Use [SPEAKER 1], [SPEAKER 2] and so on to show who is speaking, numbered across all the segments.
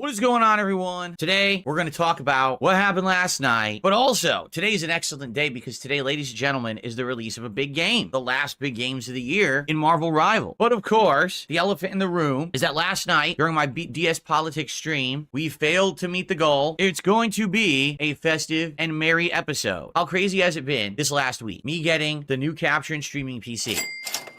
[SPEAKER 1] What is going on, everyone? Today, we're going to talk about what happened last night, but also, today's an excellent day because today, ladies and gentlemen, is the release of a big game, the last big games of the year in Marvel Rival. But of course, the elephant in the room is that last night, during my DS Politics stream, we failed to meet the goal. It's going to be a festive and merry episode. How crazy has it been this last week? Me getting the new capture and streaming PC.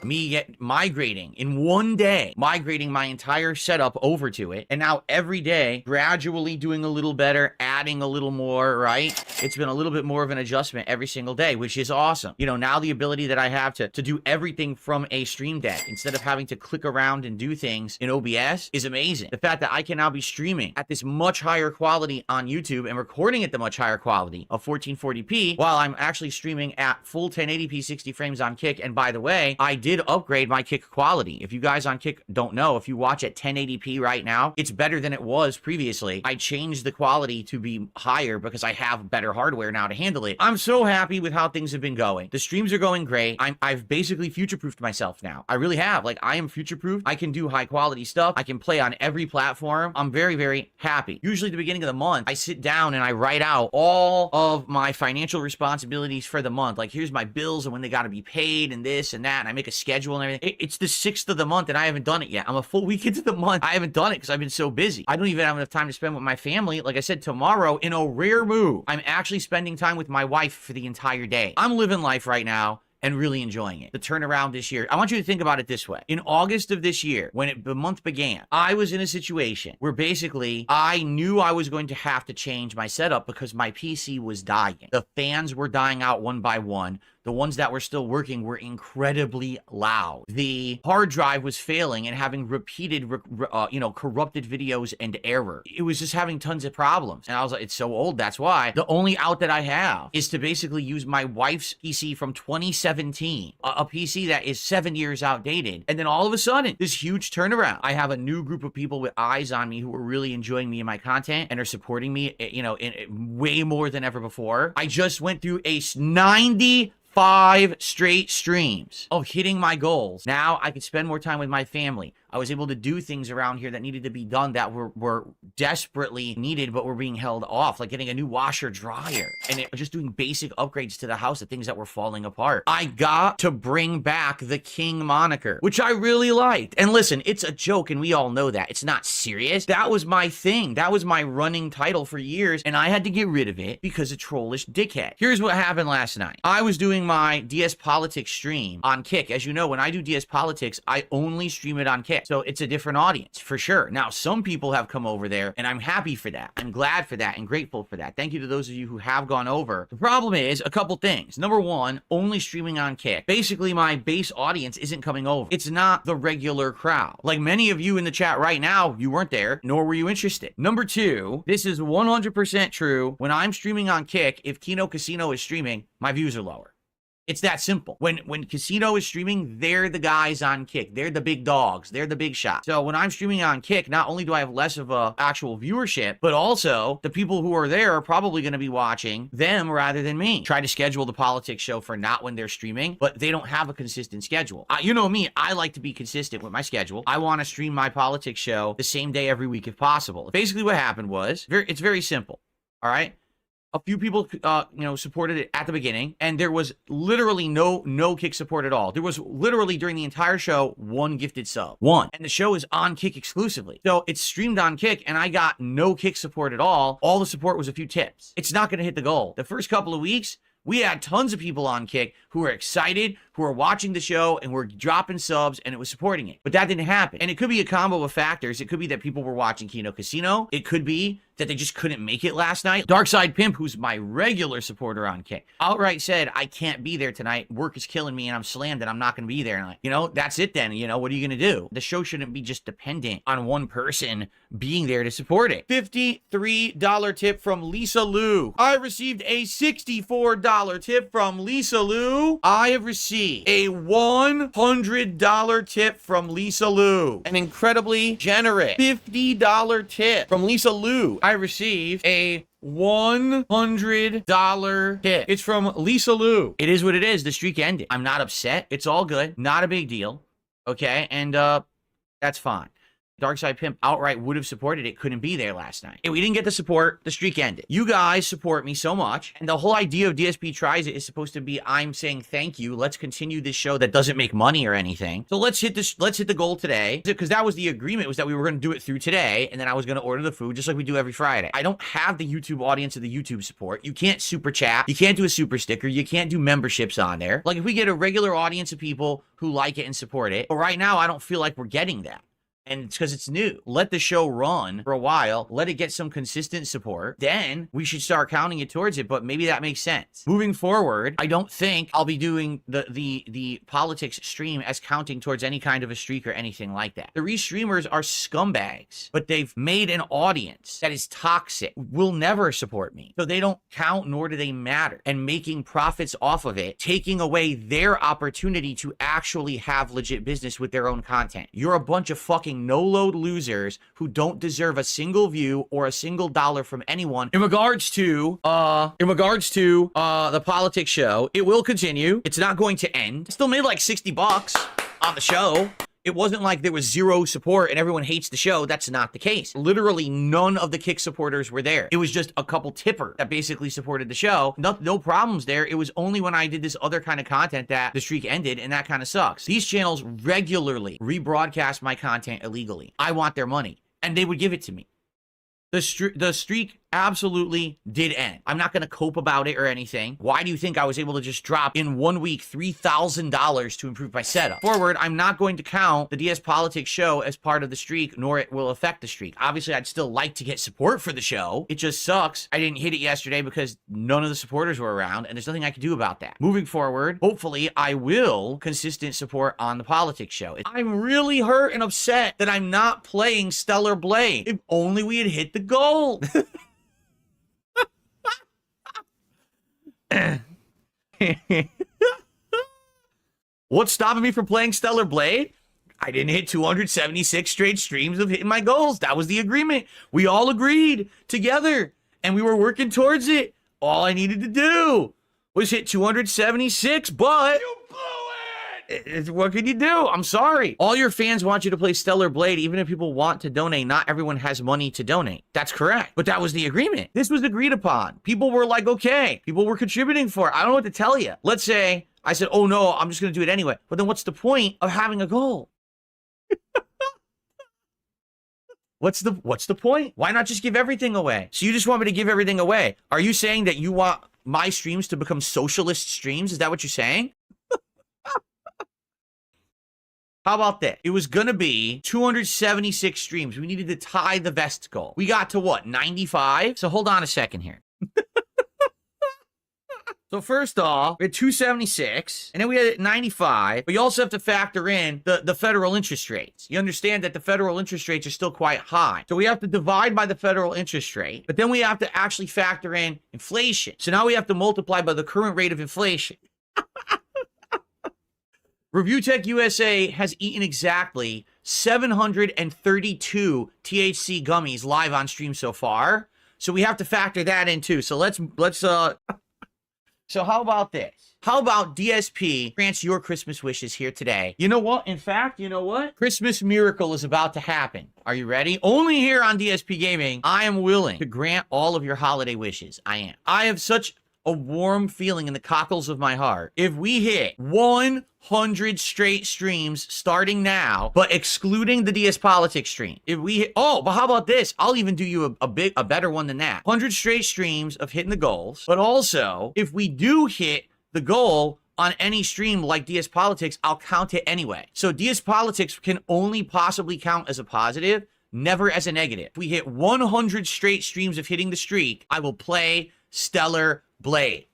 [SPEAKER 1] Me migrating in one day, migrating my entire setup over to it. And now every day, gradually doing a little better, adding a little more, right? It's been a little bit more of an adjustment every single day, which is awesome. You know, now the ability that I have to do everything from a stream deck instead of having to click around and do things in OBS is amazing. The fact that I can now be streaming at this much higher quality on YouTube and recording at the much higher quality of 1440p while I'm actually streaming at full 1080p 60 frames on Kick. And by the way, I did upgrade my Kick quality. If you guys on Kick don't know, if you watch at 1080p right now, it's better than it was previously. I changed the quality to be higher because I have better hardware now to handle it. I'm so happy with how things have been going. The streams are going great. I've basically future-proofed myself now. I really have. Like, I am future-proof. I can do high quality stuff. I can play on every platform. I'm very, very happy. Usually at the beginning of the month, I sit down and I write out all of my financial responsibilities for the month. Like, here's my bills and when they got to be paid and this and that, and I make a schedule and everything. It's the 6th of the month and I haven't done it yet. I'm a full week into the month. I haven't done it because I've been so busy. I don't even have enough time to spend with my family. Like I said, tomorrow, in a rare move, I'm actually spending time with my wife for the entire day. I'm living life right now and really enjoying it. The turnaround this year. I want you to think about it this way. In August of this year, when the month began, I was in a situation where basically I knew I was going to have to change my setup because my PC was dying. The fans were dying out one by one. The ones that were still working were incredibly loud. The hard drive was failing and having repeated, corrupted videos and error. It was just having tons of problems. And I was like, it's so old, that's why. The only out that I have is to basically use my wife's PC from 2017, a PC that is 7 years outdated. And then all of a sudden, this huge turnaround. I have a new group of people with eyes on me who are really enjoying me and my content and are supporting me, in way more than ever before. I just went through a 95 straight streams of hitting my goals. Now I could spend more time with my family. I was able to do things around here that needed to be done that were desperately needed, but were being held off, like getting a new washer dryer and just doing basic upgrades to the house, the things that were falling apart. I got to bring back the King moniker, which I really liked. And listen, it's a joke and we all know that. It's not serious. That was my thing. That was my running title for years and I had to get rid of it because of trollish dickhead. Here's what happened last night. I was doing my DS Politics stream on Kick. As you know, when I do DS Politics, I only stream it on Kick. So it's a different audience for sure. Now, some people have come over there and I'm happy for that. I'm glad for that and grateful for that. Thank you to those of you who have gone over. The problem is a couple things. Number one, only streaming on Kick. Basically, my base audience isn't coming over. It's not the regular crowd. Like many of you in the chat right now, you weren't there, nor were you interested. Number two, this is 100% true. When I'm streaming on Kick, if Kino Casino is streaming, my views are lower. It's that simple. When Casino is streaming, they're the guys on Kick. They're the big dogs. They're the big shots. So when I'm streaming on Kick, not only do I have less of a actual viewership, but also the people who are there are probably going to be watching them rather than me. Try to schedule the politics show for not when they're streaming, but they don't have a consistent schedule. You know me, I like to be consistent with my schedule. I want to stream my politics show the same day every week if possible. Basically what happened was, it's very simple. All right. A few people, supported it at the beginning, and there was literally no Kick support at all. There was literally during the entire show, one gifted sub. One. And the show is on Kick exclusively. So it's streamed on Kick, and I got no Kick support at all. All the support was a few tips. It's not going to hit the goal. The first couple of weeks, we had tons of people on Kick who were excited, who were watching the show and were dropping subs and it was supporting it. But that didn't happen. And it could be a combo of factors. It could be that people were watching Kino Casino. It could be that they just couldn't make it last night. Darkside Pimp, who's my regular supporter on Kick, outright said, I can't be there tonight. Work is killing me and I'm slammed and I'm not going to be there. And that's it then. What are you going to do? The show shouldn't be just dependent on one person being there to support it. $53 tip from Lisa Lou. I received a $64 tip from Lisa Lou. I have received a $100 tip from Lisa Lou. An incredibly generous $50 tip from Lisa Lou. I received a $100 tip. It's from Lisa Lou. It is what it is. The streak ended. I'm not upset. It's all good. Not a big deal. Okay. And that's fine. Darkside Pimp outright would have supported it, couldn't be there last night. If we didn't get the support, the streak ended. You guys support me so much, and the whole idea of DSP Tries It is supposed to be I'm saying thank you. Let's continue this show that doesn't make money or anything. So let's hit the goal today, because that was the agreement, was that we were going to do it through today, and then I was going to order the food just like we do every Friday. I don't have the YouTube audience of the YouTube support. You can't super chat. You can't do a super sticker. You can't do memberships on there. Like, if we get a regular audience of people who like it and support it, but right now I don't feel like we're getting that. And it's because it's new. Let the show run for a while. Let it get some consistent support. Then we should start counting it towards it, but maybe that makes sense. Moving forward, I don't think I'll be doing the politics stream as counting towards any kind of a streak or anything like that. The restreamers are scumbags, but they've made an audience that is toxic, will never support me. So they don't count, nor do they matter. And making profits off of it, taking away their opportunity to actually have legit business with their own content. You're a bunch of fucking no-load losers who don't deserve a single view or a single dollar from anyone. In regards to the politics show, it will continue. It's not going to end. I still made like $60 on the show. It wasn't like there was zero support and everyone hates the show. That's not the case. Literally none of the Kick supporters were there. It was just a couple tipper that basically supported the show. No problems there. It was only when I did this other kind of content that the streak ended, and that kind of sucks. These channels regularly rebroadcast my content illegally. I want their money, and they would give it to me. The streak absolutely did end. I'm not going to cope about it or anything. Why do you think I was able to just drop in 1 week $3,000 to improve my setup? Forward, I'm not going to count the DS Politics show as part of the streak, nor it will affect the streak. Obviously, I'd still like to get support for the show. It just sucks I didn't hit it yesterday because none of the supporters were around, and there's nothing I can do about that. Moving forward, hopefully, I will consistent support on the politics show. I'm really hurt and upset that I'm not playing Stellar Blade. If only we had hit the goal. What's stopping me from playing Stellar Blade? I didn't hit 276 straight streams of hitting my goals. That was the agreement. We all agreed together, and we were working towards it. All I needed to do was hit 276, but you blew it! What can you do? I'm sorry. All your fans want you to play Stellar Blade, even if people want to donate. Not everyone has money to donate. That's correct. But that was the agreement. This was agreed upon. People were like, okay. People were contributing for it. I don't know what to tell you. Let's say I said, oh no, I'm just going to do it anyway. But then what's the point of having a goal? What's the point? Why not just give everything away? So you just want me to give everything away. Are you saying that you want my streams to become socialist streams? Is that what you're saying? How about that? It was gonna be 276 streams. We needed to tie the vest goal. We got to what, 95? So hold on a second here. So first off, we had 276, and then we had 95, but you also have to factor in the federal interest rates. You understand that the federal interest rates are still quite high. So we have to divide by the federal interest rate, but then we have to actually factor in inflation. So now we have to multiply by the current rate of inflation. Review Tech USA has eaten exactly 732 THC gummies live on stream so far. So we have to factor that in too. So let's so how about this? How about DSP grants your Christmas wishes here today? You know what? In fact, you know what? Christmas miracle is about to happen. Are you ready? Only here on DSP Gaming, I am willing to grant all of your holiday wishes. I am. I have such a warm feeling in the cockles of my heart. If we hit 100 straight streams starting now, but excluding the DS Politics stream, if we hit, oh, but how about this? I'll even do you a better one than that. 100 straight streams of hitting the goals, but also if we do hit the goal on any stream like DS Politics, I'll count it anyway. So DS Politics can only possibly count as a positive, never as a negative. If we hit 100 straight streams of hitting the streak, I will play Stellar Blade.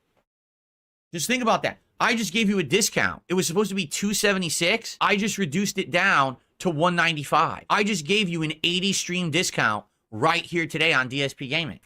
[SPEAKER 1] Just think about that. I just gave you a discount. It was supposed to be 276. I just reduced it down to 195. I just gave you an 80 stream discount right here today on DSP Gaming.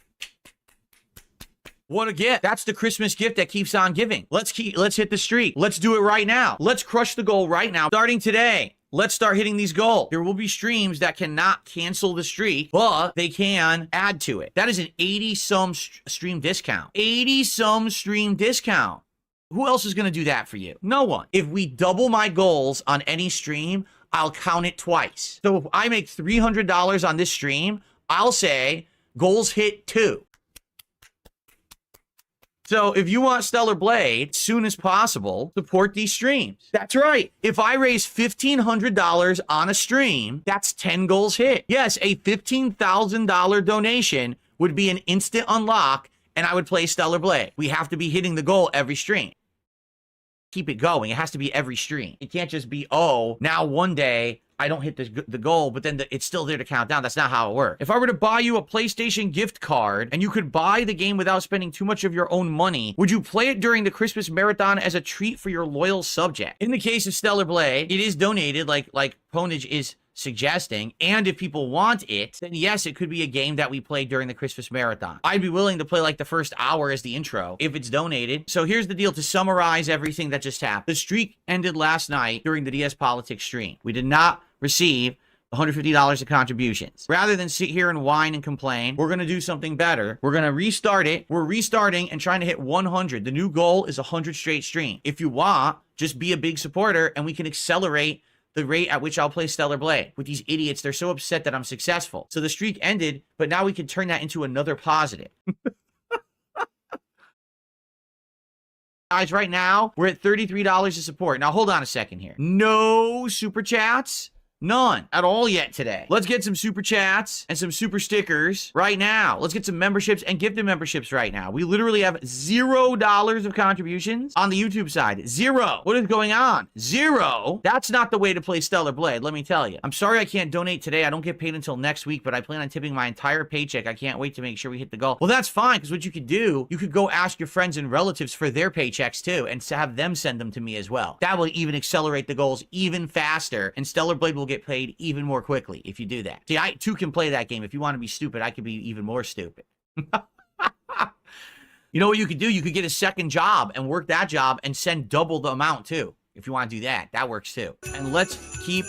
[SPEAKER 1] What a gift. That's the Christmas gift that keeps on giving. Let's hit the streak. Let's do it right now. Let's crush the goal right now. Starting today. Let's start hitting these goals. There will be streams that cannot cancel the streak, but they can add to it. That is an 80-some stream discount. 80-some stream discount. Who else is going to do that for you? No one. If we double my goals on any stream, I'll count it twice. So if I make $300 on this stream, I'll say goals hit 2. So if you want Stellar Blade as soon as possible, support these streams. That's right. If I raise $1,500 on a stream, that's 10 goals hit. Yes, a $15,000 donation would be an instant unlock, and I would play Stellar Blade. We have to be hitting the goal every stream. Keep it going. It has to be every stream. It can't just be, oh, now one day I don't hit the goal, but then it's still there to count down. That's not how it works. If I were to buy you a PlayStation gift card and you could buy the game without spending too much of your own money, would you play it during the Christmas marathon as a treat for your loyal subject? In the case of Stellar Blade, it is donated like Ponage is suggesting, and if people want it, then yes, it could be a game that we play during the Christmas marathon. I'd be willing to play like the first hour as the intro if it's donated. So here's the deal to summarize everything that just happened. The streak ended last night during the DS Politics stream. We did not receive $150 of contributions. Rather than sit here and whine and complain, we're going to do something better. We're going to restart it. We're restarting and trying to hit 100. The new goal is 100 straight stream. If you want, just be a big supporter and we can accelerate the rate at which I'll play Stellar Blade. With these idiots, they're so upset that I'm successful. So the streak ended, but now we can turn that into another positive. Guys, right now, we're at $33 to support. Now, hold on a second here. No super chats. None at all yet today. Let's get some super chats and some super stickers right now. Let's get some memberships and gifted memberships right now. We literally have $0 of contributions on the YouTube side. 0. What is going on? 0? That's not the way to play Stellar Blade, let me tell you. I'm sorry I can't donate today. I don't get paid until next week, but I plan on tipping my entire paycheck. I can't wait to make sure we hit the goal. Well, that's fine, because what you could do, you could go ask your friends and relatives for their paychecks too, and have them send them to me as well. That will even accelerate the goals even faster, and Stellar Blade will get paid even more quickly if you do that. See, I too can play that game. If you want to be stupid, I could be even more stupid. You know what you could do? You could get a second job and work that job and send double the amount too. If you want to do that, that works too. And let's keep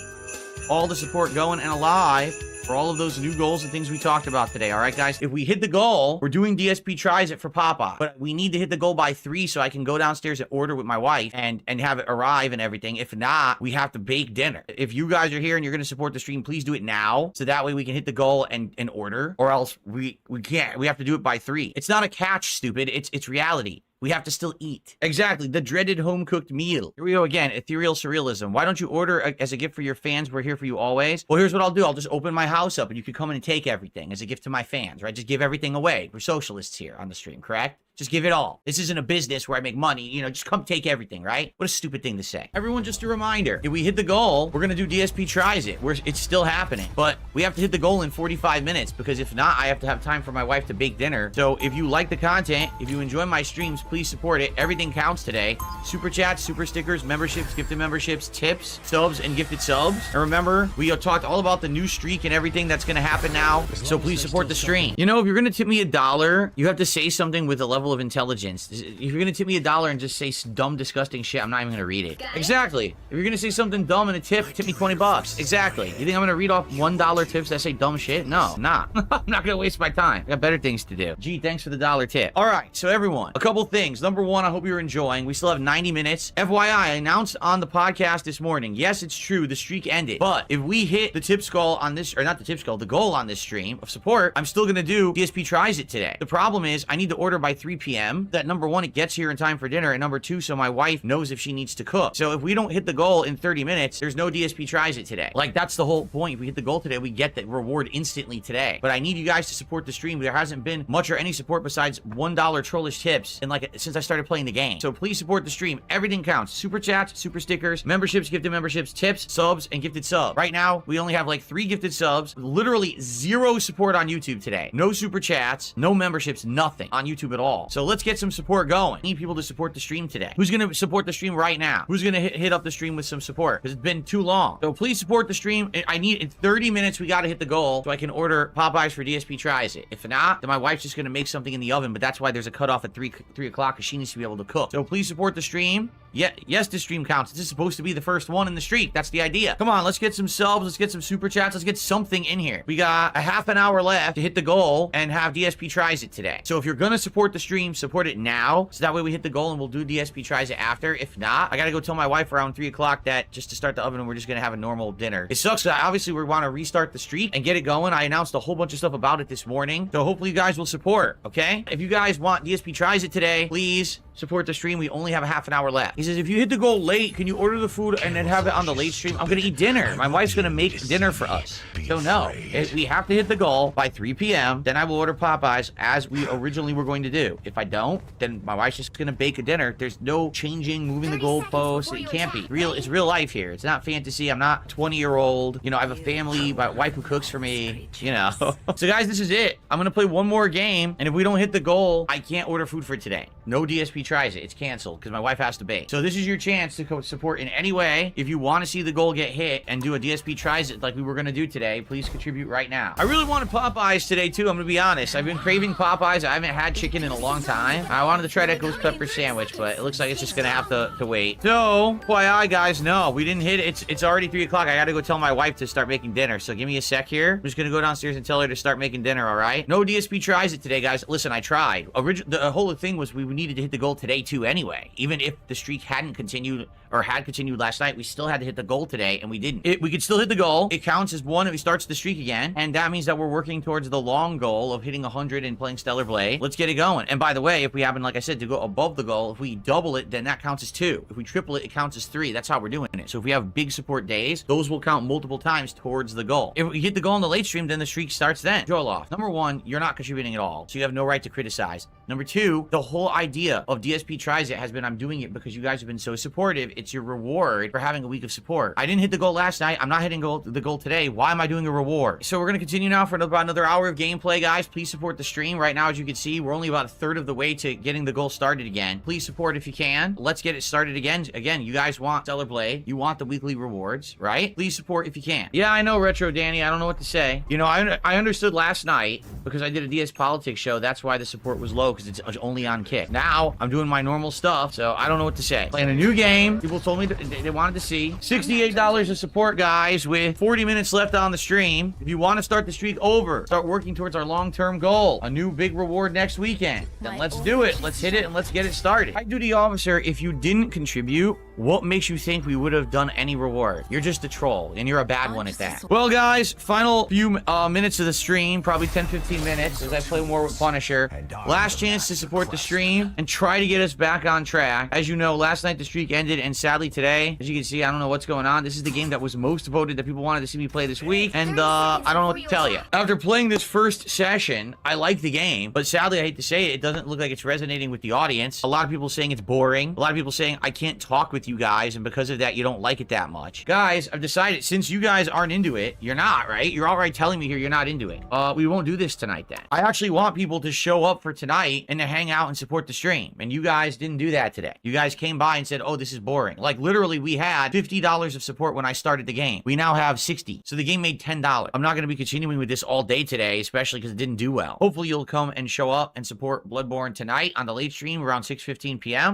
[SPEAKER 1] all the support going and alive for all of those new goals and things we talked about today. All right, guys, if we hit the goal, we're doing DSP Tries It for Papa, but we need to hit the goal by 3 so I can go downstairs and order with my wife and have it arrive and everything. If not, we have to bake dinner. If you guys are here and you're going to support the stream, please do it now so that way we can hit the goal and order, or else we can't. We have to do it by 3. It's not a catch, stupid. It's reality. We have to still eat. Exactly. The dreaded home-cooked meal. Here we go again. Ethereal surrealism. Why don't you order as a gift for your fans? We're here for you always. Well, here's what I'll do. I'll just open my house up and you can come in and take everything as a gift to my fans, right? Just give everything away. We're socialists here on the stream, correct? Just give it all. This isn't a business where I make money. You know, just come take everything, right? What a stupid thing to say. Everyone, just a reminder. If we hit the goal, we're going to do DSP Tries It. It's still happening. But we have to hit the goal in 45 minutes because if not, I have to have time for my wife to bake dinner. So if you like the content, if you enjoy my streams, please support it. Everything counts today. Super chats, super stickers, memberships, gifted memberships, tips, subs, and gifted subs. And remember, we talked all about the new streak and everything that's going to happen now. So please support the stream. You know, if you're going to tip me $1, you have to say something with a level of intelligence. If you're gonna tip me $1 and just say dumb, disgusting shit, I'm not even gonna read it. Exactly. If you're gonna say something dumb in a tip me 20 bucks. Exactly. You think I'm gonna read off $1 tips that say dumb shit? No, I'm not. I'm not gonna waste my time. I got better things to do. Gee, thanks for the $1 tip. All right, so everyone, a couple things. Number one, I hope you're enjoying. We still have 90 minutes. FYI, I announced on the podcast this morning. Yes, it's true. The streak ended. But if we hit the tip skull on this, or not the tip skull, the goal on this stream of support, I'm still gonna do DSP Tries It today. The problem is I need to order by 3 p.m. That number one, it gets here in time for dinner, and number two, so my wife knows if she needs to cook. So if we don't hit the goal in 30 minutes, there's no DSP Tries It today. Like, that's the whole point. If we hit the goal today, we get the reward instantly today. But I need you guys to support the stream. There hasn't been much or any support besides $1 trollish tips since I started playing the game. So please support the stream. Everything counts. Super chats, super stickers, memberships, gifted memberships, tips, subs, and gifted subs. Right now, we only have like 3 gifted subs, literally 0 support on YouTube today. No super chats, no memberships, nothing on YouTube at all. So let's get some support going. I need people to support the stream today. Who's going to support the stream right now? Who's going to hit up the stream with some support? Because it's been too long. So please support the stream. I need, in 30 minutes, we got to hit the goal so I can order Popeyes for DSP Tries It. If not, then my wife's just going to make something in the oven, but that's why there's a cutoff at 3 o'clock because she needs to be able to cook. So please support the stream. Yeah, yes, this stream counts. This is supposed to be the first one in the streak. That's the idea. Come on, let's get some subs. Let's get some super chats. Let's get something in here. We got a half an hour left to hit the goal and have DSP Tries It today. So if you're going to support the stream, stream, support it now, so that way we hit the goal and we'll do DSP tries it after. If not, I gotta go tell my wife around 3 o'clock that just to start the oven and we're just gonna have a normal dinner. It sucks that obviously we want to restart the streak and get it going. I announced a whole bunch of stuff about it this morning, so hopefully you guys will support, okay? If you guys want DSP tries it today, please support the stream. We only have a half an hour left. He says, if you hit the goal late, can you order the food and then have it on the late stream? I'm gonna eat dinner. My wife's gonna make dinner for us. So no, we have to hit the goal by 3 p.m. Then I will order Popeyes as we originally were going to do. If I don't, then my wife's just gonna bake a dinner. There's no changing, moving the goalposts. It can't be. It's real life here. It's not fantasy. I'm not 20-year-old. You know, I have a family, my wife who cooks for me, you know. So guys, this is it. I'm gonna play one more game, and if we don't hit the goal, I can't order food for today. No DSP tries it. It's canceled because my wife has to bake. So this is your chance to support in any way. If you want to see the goal get hit and do a DSP tries it like we were going to do today, please contribute right now. I really wanted Popeyes today too. I'm going to be honest. I've been craving Popeyes. I haven't had chicken in a long time. I wanted to try that ghost pepper sandwich, but it looks like it's just going to have to wait. So, FYI guys, no, we didn't hit it. It's already 3 o'clock. I got to go tell my wife to start making dinner. So give me a sec here. I'm just going to go downstairs and tell her to start making dinner, all right? No DSP tries it today, guys. Listen, I tried. The whole thing was we needed to hit the goal today too anyway. Even if the streak hadn't continued or had continued last night, we still had to hit the goal today, and we didn't. We could still hit the goal. It counts as one if he starts the streak again, and that means that we're working towards the long goal of hitting 100 and playing Stellar Blade. Let's get it going. And by the way, if we happen, like I said, to go above the goal, if we double it, then that counts as 2. If we triple it, it counts as 3. That's how we're doing it. So if we have big support days, those will count multiple times towards the goal. If we hit the goal in the late stream, then the streak starts then. Joel off. Number 1, you're not contributing at all, so you have no right to criticize. Number 2, the whole idea of DSP tries it has been I'm doing it because you guys have been so supportive. It's your reward for having a week of support. I didn't hit the goal last night. I'm not hitting the goal today. Why am I doing a reward? So we're going to continue now for about another hour of gameplay, guys. Please support the stream. Right now, as you can see, we're only about a third of the way to getting the goal started again. Please support if you can. Let's get it started again. Again, you guys want Stellar Blade. You want the weekly rewards, right? Please support if you can. Yeah, I know, Retro Danny. I don't know what to say. You know, I understood last night because I did a DS Politics show. That's why the support was low, because it's only on Kick. Now, I'm doing my normal stuff, so I don't know what to say. Playing a new game. People told me they wanted to see. $68 of support, guys, with 40 minutes left on the stream. If you want to start the streak over, start working towards our long-term goal, a new big reward next weekend, then let's do it. Let's hit it and let's get it started. High Duty Officer, if you didn't contribute, what makes you think we would have done any reward? You're just a troll, and you're a bad one at that. Well, guys, final few minutes of the stream, probably 10-15 minutes, as I play more with Punisher. Last chance to support the stream and try to get us back on track. As you know, last night the streak ended, and sadly today, as you can see, I don't know what's going on. This is the game that was most voted that people wanted to see me play this week, and I don't know what to tell you. After playing this first session, I like the game, but sadly, I hate to say it, it doesn't look like it's resonating with the audience. A lot of people saying it's boring. A lot of people saying I can't talk with you guys, and because of that, you don't like it that much. Guys, I've decided, since you guys aren't into it, you're not, right? You're all right telling me here you're not into it. We won't do this tonight then. I actually want people to show up for tonight and to hang out and support the stream, and you guys didn't do that today. You guys came by and said, oh, this is boring. Like, literally, we had $50 of support when I started the game. We now have 60. So the game made $10. I'm not going to be continuing with this all day today, especially because it didn't do well. Hopefully, you'll come and show up and support Bloodborne tonight on the late stream around 6:15 p.m.